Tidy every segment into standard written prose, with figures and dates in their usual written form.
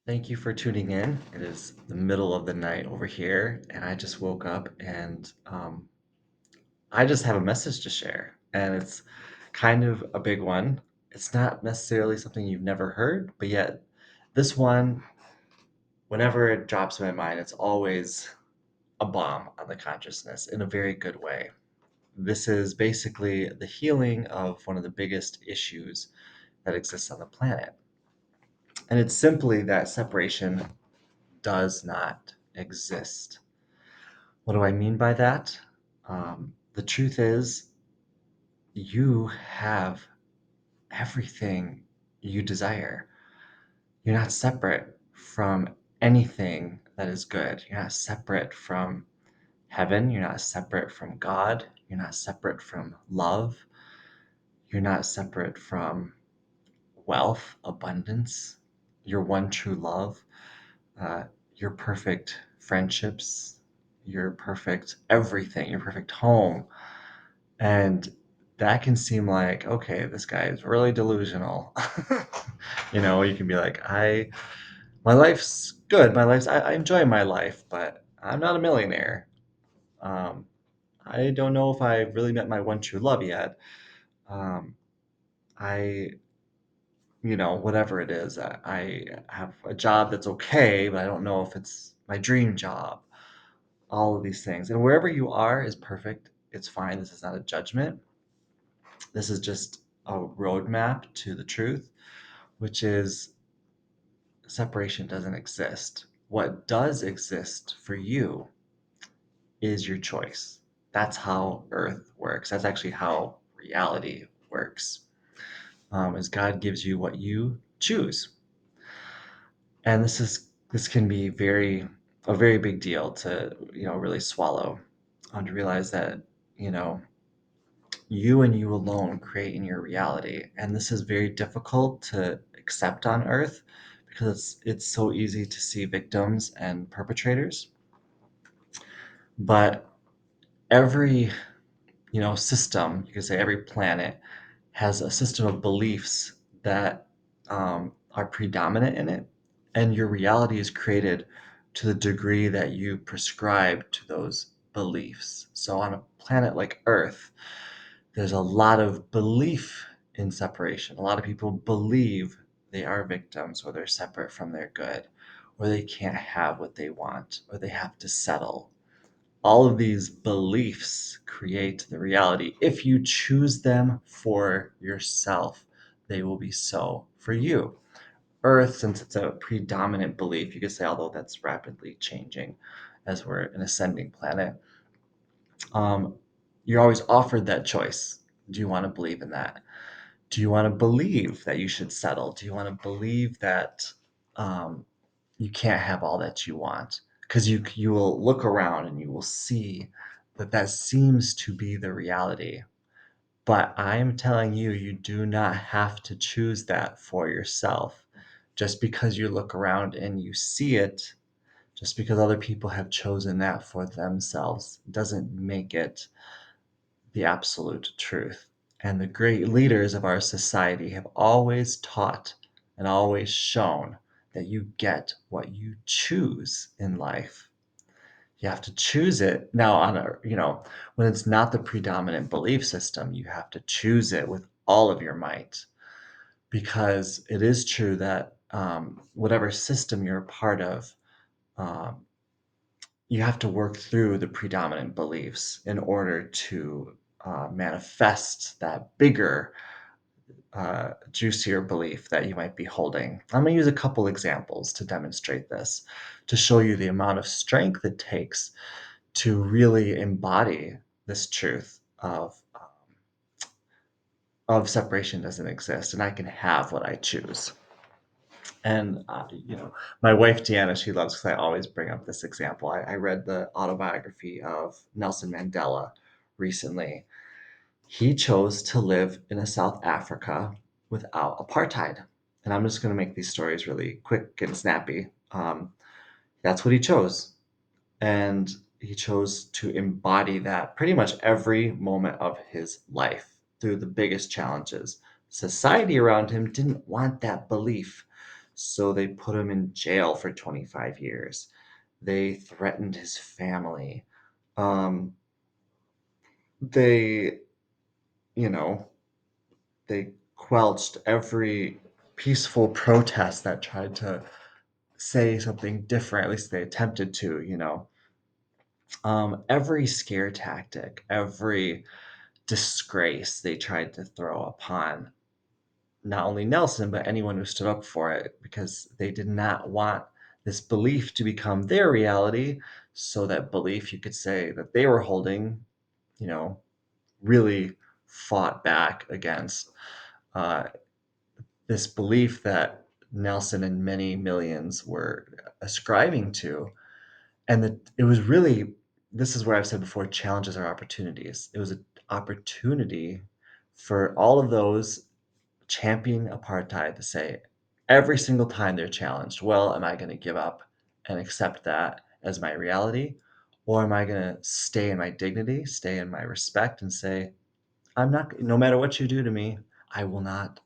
Thank you for tuning in. It is the middle of the night over here, and I just woke up and I just have a message to share. And it's kind of a big one. It's not necessarily something you've never heard, but yet this one, whenever it drops in my mind, it's always a bomb on the consciousness in a very good way. This is basically the healing of one of the biggest issues that exists on the planet. And it's simply that separation does not exist. What do I mean by that? The truth is, you have everything you desire. You're not separate from anything that is good. You're not separate from heaven. You're not separate from God. You're not separate from love. You're not separate from wealth, abundance, your one true love, uh, your perfect friendships, your perfect everything, your perfect home. And that can seem like, okay, this guy is really delusional. You can be like, my life's good. I enjoy my life, but I'm not a millionaire. Um, I don't know if I really met my one true love yet. Um, I, whatever it is, I have a job that's okay, but I don't know if it's my dream job. All of these things. And wherever you are is perfect. It's fine. This is not a judgment. This is just a roadmap to the truth, which is separation doesn't exist. What does exist for you is your choice. That's how Earth works. That's actually how reality works. Is God gives you what you choose, and this can be a very big deal to really swallow, to realize that you know you and you alone creating your reality. And this is very difficult to accept on Earth because it's so easy to see victims and perpetrators. But every, system, you could say every planet has a system of beliefs that are predominant in it. And your reality is created to the degree that you prescribe to those beliefs. So on a planet like Earth, there's a lot of belief in separation. A lot of people believe they are victims, or they're separate from their good, or they can't have what they want, or they have to settle. All of these beliefs create the reality. If you choose them for yourself, they will be so for you. Earth, since it's a predominant belief, you could say, although that's rapidly changing as we're an ascending planet, um, you're always offered that choice. Do you want to believe in that? Do you want to believe that you should settle? Do you want to believe that um, you can't have all that you want? Because you will look around and you will see that that seems to be the reality. But I'm telling you, you do not have to choose that for yourself. Just because you look around and you see it, just because other people have chosen that for themselves, doesn't make it the absolute truth. And the great leaders of our society have always taught and always shown that you get what you choose in life. You have to choose it. Now, when it's not the predominant belief system, you have to choose it with all of your might, because it is true that whatever system you're a part of, um, you have to work through the predominant beliefs in order to manifest that bigger, juicier belief that you might be holding. I'm going to use a couple examples to demonstrate this, to show you the amount of strength it takes to really embody this truth of separation doesn't exist, and I can have what I choose. And my wife Deanna, she loves, because I always bring up this example. I read the autobiography of Nelson Mandela recently. He chose to live in a South Africa without apartheid. And I'm just going to make these stories really quick and snappy. That's what he chose. And he chose to embody that pretty much every moment of his life through the biggest challenges. Society around him didn't want that belief. So they put him in jail for 25 years. They threatened his family. Um, they, you know, they quelched every peaceful protest that tried to say something different. At least they attempted to, every scare tactic, every disgrace they tried to throw upon not only Nelson, but anyone who stood up for it, because they did not want this belief to become their reality. So that belief, you could say, that they were holding, you know, really fought back against uh, this belief that Nelson and many millions were ascribing to. And that it was really, this is where I've said before, challenges are opportunities. It was an opportunity for all of those championing apartheid to say every single time they're challenged, well, am I going to give up and accept that as my reality? Or am I going to stay in my dignity, stay in my respect, and say, I'm not, no matter what you do to me, I will not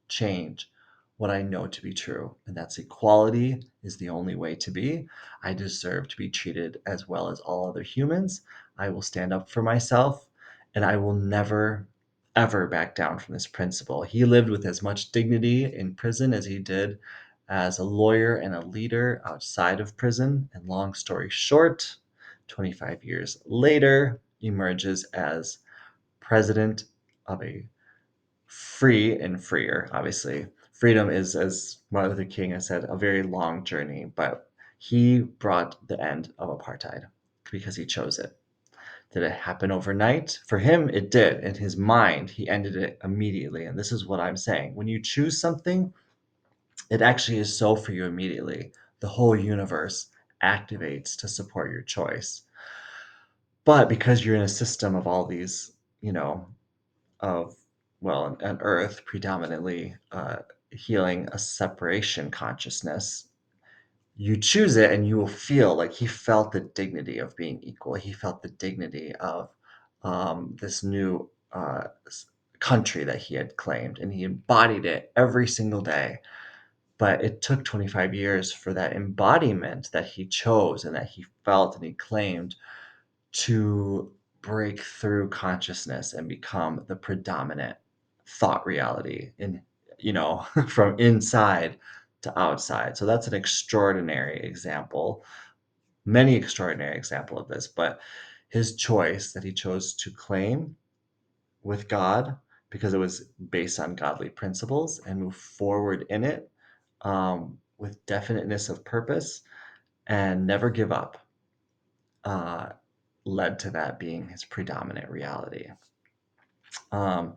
change what I know to be true. And that's equality is the only way to be. I deserve to be treated as well as all other humans. I will stand up for myself and I will never, ever back down from this principle. He lived with as much dignity in prison as he did as a lawyer and a leader outside of prison. And long story short, 25 years later, emerges as president of a free and freer, obviously. Freedom is, as Martin Luther King has said, a very long journey, but he brought the end of apartheid because he chose it. Did it happen overnight? For him, it did. In his mind, he ended it immediately. And this is what I'm saying. When you choose something, it actually is so for you immediately. The whole universe activates to support your choice. But because you're in a system of all these, you know, of, well, on Earth predominantly healing a separation consciousness, you choose it and you will feel like he felt the dignity of being equal. He felt the dignity of this new country that he had claimed, and he embodied it every single day. But it took 25 years for that embodiment that he chose and that he felt and he claimed to break through consciousness and become the predominant thought reality in, from inside to outside. So that's an extraordinary example, many extraordinary example of this. But his choice that he chose to claim with God, because it was based on godly principles, and move forward in it with definiteness of purpose and never give up, uh, led to that being his predominant reality. Um,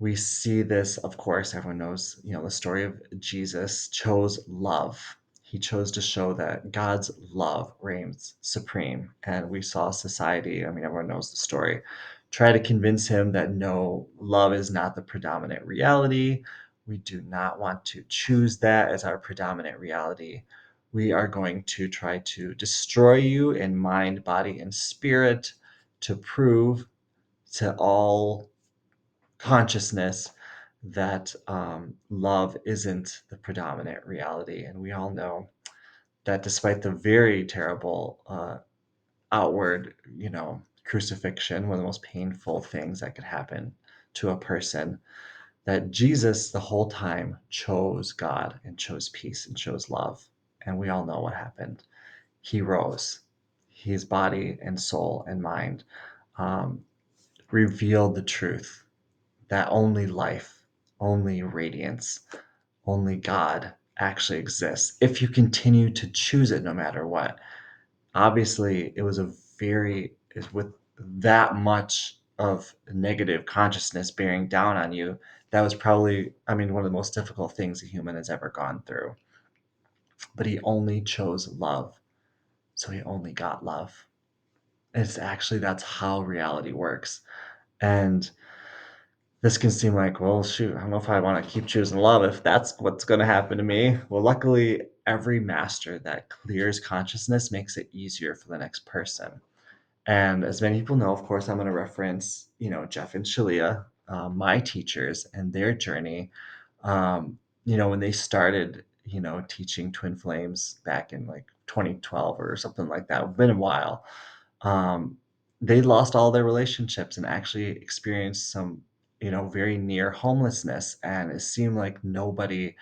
we see this, of course, everyone knows, the story of Jesus chose love. He chose to show that God's love reigns supreme. And we saw society, I mean, everyone knows the story, try to convince him that no, love is not the predominant reality. We do not want to choose that as our predominant reality. We are going to try to destroy you in mind, body, and spirit to prove to all consciousness that love isn't the predominant reality. And we all know that despite the very terrible outward, crucifixion, one of the most painful things that could happen to a person, that Jesus the whole time chose God and chose peace and chose love. And we all know what happened. He rose. His body and soul and mind um, revealed the truth that only life, only radiance, only God actually exists if you continue to choose it no matter what. Obviously, it was with that much of negative consciousness bearing down on you, that was probably, I mean, one of the most difficult things a human has ever gone through. But he only chose love, so he only got love. It's actually, that's how reality works. And this can seem like, well, shoot, I don't know if I want to keep choosing love if that's what's going to happen to me. Well, luckily, every master that clears consciousness makes it easier for the next person. And as many people know, of course, I'm going to reference, Jeff and Shalia, my teachers and their journey. When they started, teaching twin flames back in like 2012 or something like that. Been a while. um, they lost all their relationships and actually experienced some, very near homelessness. And it seemed like nobody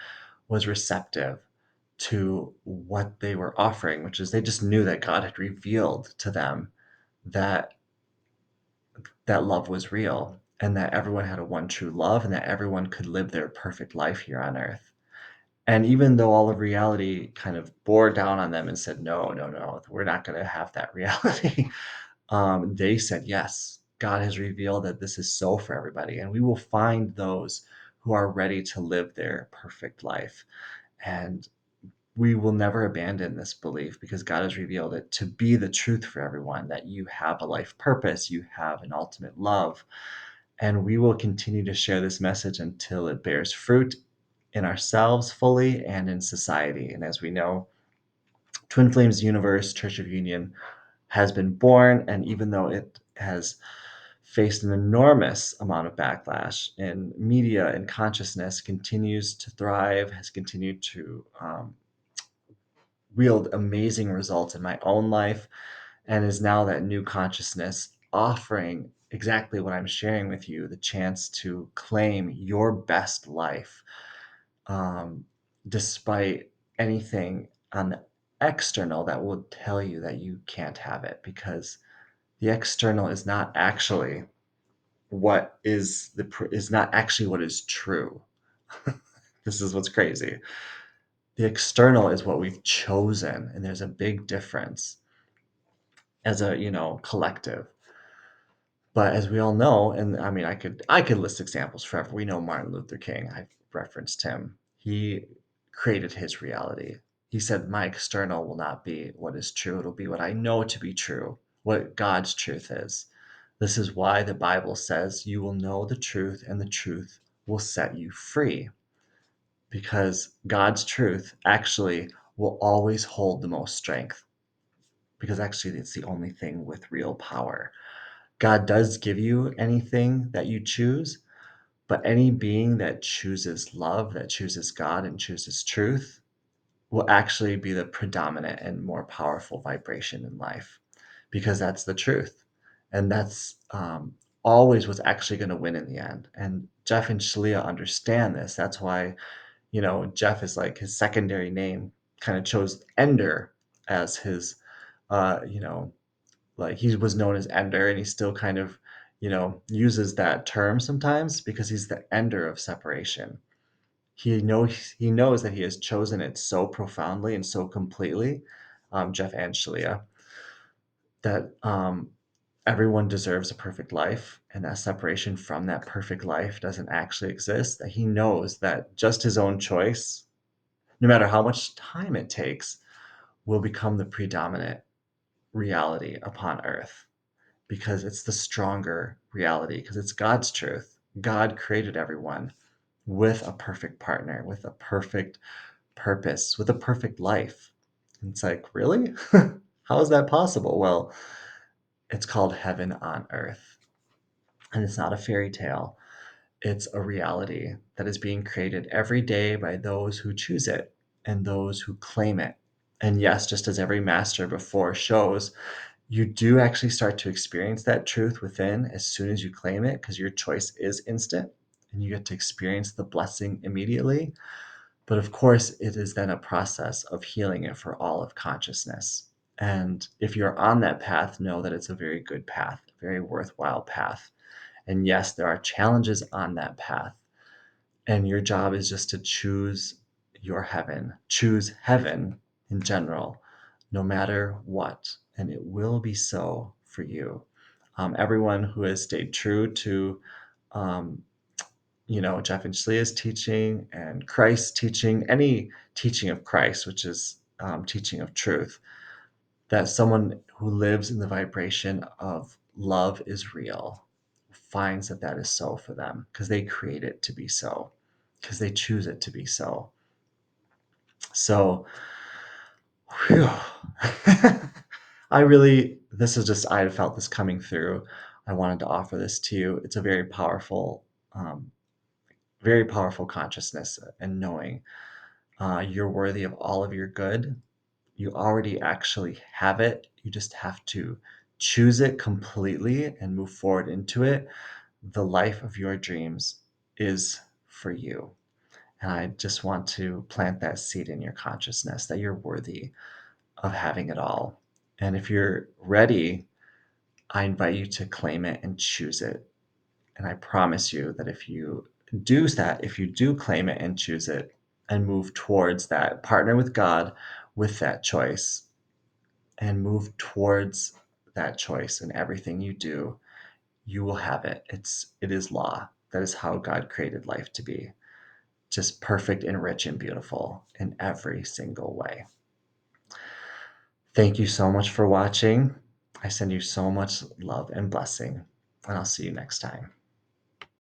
was receptive to what they were offering, which is they just knew that God had revealed to them that that love was real and that everyone had a one true love and that everyone could live their perfect life here on earth. And even though all of reality kind of bore down on them and said, no, no, no, we're not going to have that reality, they said, yes, God has revealed that this is so for everybody, and we will find those who are ready to live their perfect life. And we will never abandon this belief because God has revealed it to be the truth for everyone, that you have a life purpose, you have an ultimate love. And we will continue to share this message until it bears fruit in ourselves fully and in society. And as we know, Twin Flames Universe Church of Union has been born, and even though it has faced an enormous amount of backlash in media and consciousness, continues to thrive, has continued to wield amazing results in my own life, and is now that new consciousness offering exactly what I'm sharing with you, the chance to claim your best life, um, despite anything on the external that will tell you that you can't have it, because the external is not actually is not actually what is true. This is what's crazy. The external is what we've chosen, and there's a big difference as a, collective. But as we all know, and I mean, I could list examples forever. We know Martin Luther King. I've referenced him. He created his reality. He said, "My external will not be what is true. It'll be what I know to be true, what God's truth is." This is why the Bible says, "You will know the truth, and the truth will set you free." Because God's truth actually will always hold the most strength. Because actually, it's the only thing with real power. God does give you anything that you choose, but any being that chooses love, that chooses God, and chooses truth will actually be the predominant and more powerful vibration in life, because that's the truth. And that's always what's actually going to win in the end. And Jeff and Shalia understand this. That's why, Jeff is like his secondary name, kind of chose Ender as his, you know, like he was known as Ender, and he still kind of, uses that term sometimes because he's the ender of separation. He knows that he has chosen it so profoundly and so completely, Jeff and Shalia, that everyone deserves a perfect life, and that separation from that perfect life doesn't actually exist. That he knows that just his own choice, no matter how much time it takes, will become the predominant reality upon earth, because it's the stronger reality, because it's God's truth. God created everyone with a perfect partner, with a perfect purpose, with a perfect life. And it's like, really? How is that possible? Well, it's called heaven on earth. And it's not a fairy tale. It's a reality that is being created every day by those who choose it and those who claim it. And yes, just as every master before shows, you do actually start to experience that truth within as soon as you claim it, because your choice is instant and you get to experience the blessing immediately. But of course, it is then a process of healing it for all of consciousness. And if you're on that path, know that it's a very good path, a very worthwhile path. And yes, there are challenges on that path. And your job is just to choose your heaven, choose heaven in general, no matter what. And it will be so for you. Everyone who has stayed true to, um, Jeff and Shalia's teaching and Christ's teaching, any teaching of Christ, which is teaching of truth, that someone who lives in the vibration of love is real finds that that is so for them, because they create it to be so, because they choose it to be so. So, whew. This is just, I felt this coming through. I wanted to offer this to you. It's a very powerful consciousness and knowing. You're worthy of all of your good. You already actually have it. You just have to choose it completely and move forward into it. The life of your dreams is for you. And I just want to plant that seed in your consciousness that you're worthy of having it all. And if you're ready, I invite you to claim it and choose it. And I promise you that if you do that, if you do claim it and choose it and move towards that, partner with God with that choice and move towards that choice in everything you do, you will have it. It is law. That is how God created life to be. Just perfect and rich and beautiful in every single way. Thank you so much for watching. I send you so much love and blessing, and I'll see you next time.